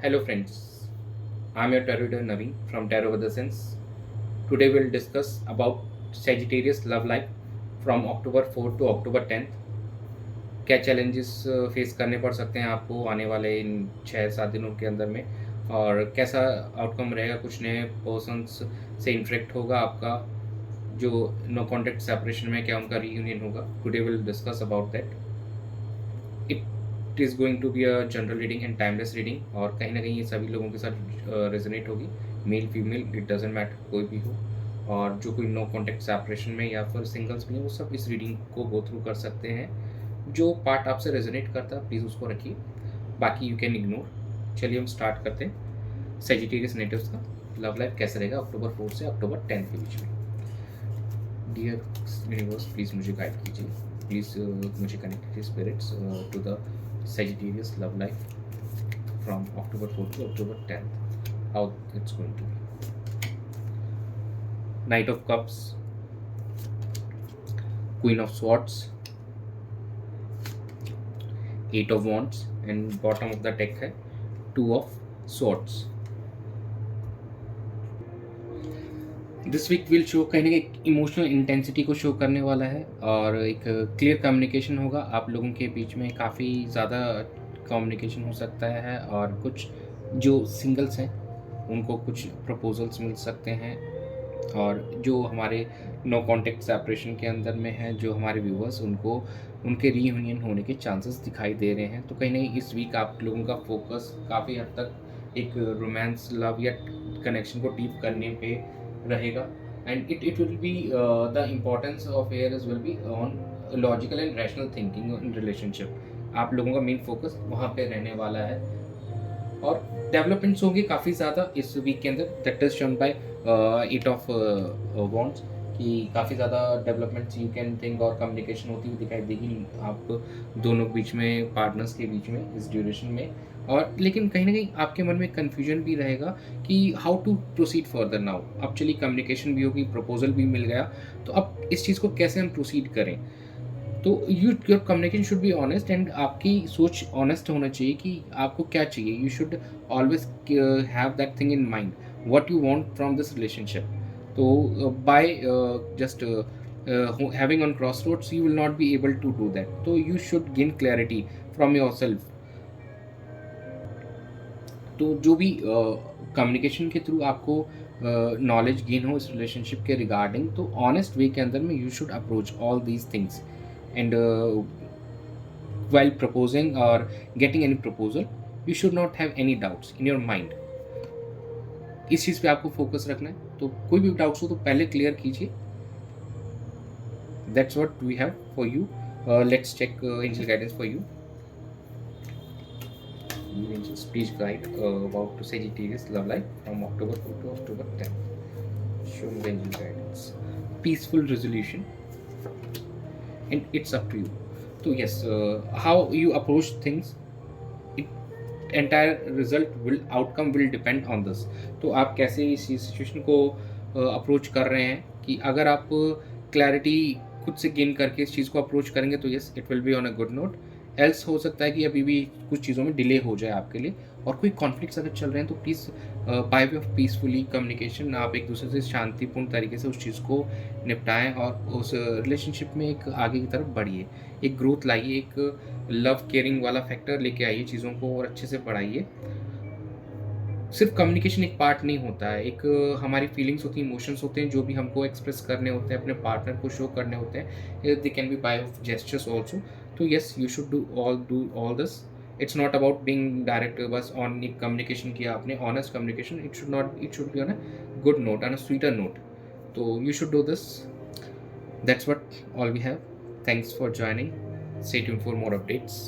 Hello friends, I am your tarot reader Naveen from Tarot with the Sense. Today we'll discuss about Sagittarius love life from October 4 to October 10th. क्या challenges face करने पड़ सकते हैं आपको आने वाले इन 6-7 दिनों के अंदर में, और कैसा आउटकम रहेगा, कुछ नए पर्सन्स से इंटरेक्ट होगा आपका जो नो कॉन्टेक्ट सेपरेशन में, क्या उनका रीयूनियन होगा. Today will discuss about that. It is going to be a general reading and timeless reading, और कहीं ना कहीं ये सभी लोगों के साथ रेजोनेट होगी. Male female it doesn't matter, कोई भी हो, और जो कोई नो कॉन्टेक्ट सेपरेशन में या फिर सिंगल्स भी हैं वो सब इस रीडिंग को गो थ्रू कर सकते हैं. जो पार्ट आपसे रेजोनेट करता है प्लीज़ उसको रखिए, बाकी यू कैन इग्नोर. चलिए हम स्टार्ट करते हैं. सेजिटेरियस नेटिव्स का लव लाइफ कैसे रहेगा अक्टूबर 4 से अक्टूबर 10 के बीच में. डियर यूनिवर्स प्लीज़ मुझे गाइड कीजिए, प्लीज़ मुझे कनेक्ट कीजिए spirits to the Sagittarius love life from October 4th to October 10th. How it's going to be. Knight of Cups, Queen of Swords, Eight of Wands, and bottom of the deck है Two of Swords. This week will show कहीं ना कहीं emotional intensity को show करने वाला है, और एक क्लियर कम्युनिकेशन होगा आप लोगों के बीच में. काफ़ी ज़्यादा कम्युनिकेशन हो सकता है, और कुछ जो सिंगल्स हैं उनको कुछ प्रपोजल्स मिल सकते हैं, और जो हमारे नो कॉन्टेक्ट सेपरेशन के अंदर में हैं जो हमारे व्यूवर्स, उनको उनके रीयूनियन होने के चांसेस दिखाई दे रहे हैं. तो कहीं ना कहीं इस वीक आप लोगों का फोकस काफ़ी हद तक एक रोमांस लव या कनेक्शन को डीप करने पे रहेगा. And it will be the importance of airs will be on logical and rational thinking in relationship. आप लोगों का मेन फोकस वहाँ पे रहने वाला है, और डेवलपमेंट्स होंगे काफ़ी ज़्यादा इस वीक के अंदर. That is shown by eight of wands कि काफ़ी ज़्यादा डेवलपमेंट्स यू कैन थिंक, और कम्युनिकेशन होती हुई दिखाई देगी आप दोनों के बीच में, पार्टनर्स के बीच में इस ड्यूरेशन में. और लेकिन कहीं ना कहीं आपके मन में कन्फ्यूजन भी रहेगा कि how to proceed further. Now अब चलिए कम्युनिकेशन भी होगी, प्रपोजल भी मिल गया, तो अब इस चीज़ को कैसे हम प्रोसीड करें. तो your communication should be honest, and आपकी सोच ऑनेस्ट होना चाहिए कि आपको क्या चाहिए. You should always have that thing in mind what you want from this relationship. तो by just having on crossroads you will not be able to do that. So you should gain clarity from yourself. तो जो भी communication के through आपको knowledge gain हो इस relationship के regarding, तो ऑनेस्ट वे के अंदर में you should approach all these things. And while proposing और getting any proposal you should not have any doubts in your mind. इस चीज़ पे आपको फोकस रखना है. तो कोई भी डाउट्स हो तो पहले क्लियर कीजिए. That's what we have for you. Let's check angel guidance for you. Angels, please guide about to Sagittarius love life from October 4 to October 10. Show me the angel guidance. Peaceful resolution, and it's up to you. So yes, how you approach things, it entire result will outcome will depend on this. तो आप कैसे इस situation को approach कर रहे हैं, कि अगर आप क्लैरिटी खुद से गेन करके इस चीज़ को अप्रोच करेंगे तो yes it will be on a good note. Else हो सकता है कि अभी भी कुछ चीज़ों में डिले हो जाए आपके लिए, और कोई कॉन्फ्लिक्ट्स अगर चल रहे हैं तो please by way of peacefully communication आप एक दूसरे से शांतिपूर्ण तरीके से उस चीज़ को निपटाएं, और उस रिलेशनशिप में एक आगे की तरफ बढ़िए, एक ग्रोथ लाइए, एक लव केयरिंग वाला फैक्टर लेके आइए चीज़ों को, और अच्छे से बढ़ाइए. सिर्फ कम्युनिकेशन एक पार्ट नहीं होता है, एक हमारी फीलिंग्स होती हैं, इमोशंस होते हैं जो भी हमको एक्सप्रेस करने होते हैं, अपने पार्टनर को शो करने होते हैं. They can be by of gestures also. तो yes you should do all this. It's not about being direct बस ऑन एक कम्युनिकेशन किया आपने, honest communication. It should be on a good note, on a sweeter note. तो you should do this. That's what all we have. Thanks for joining. Stay tuned for more updates.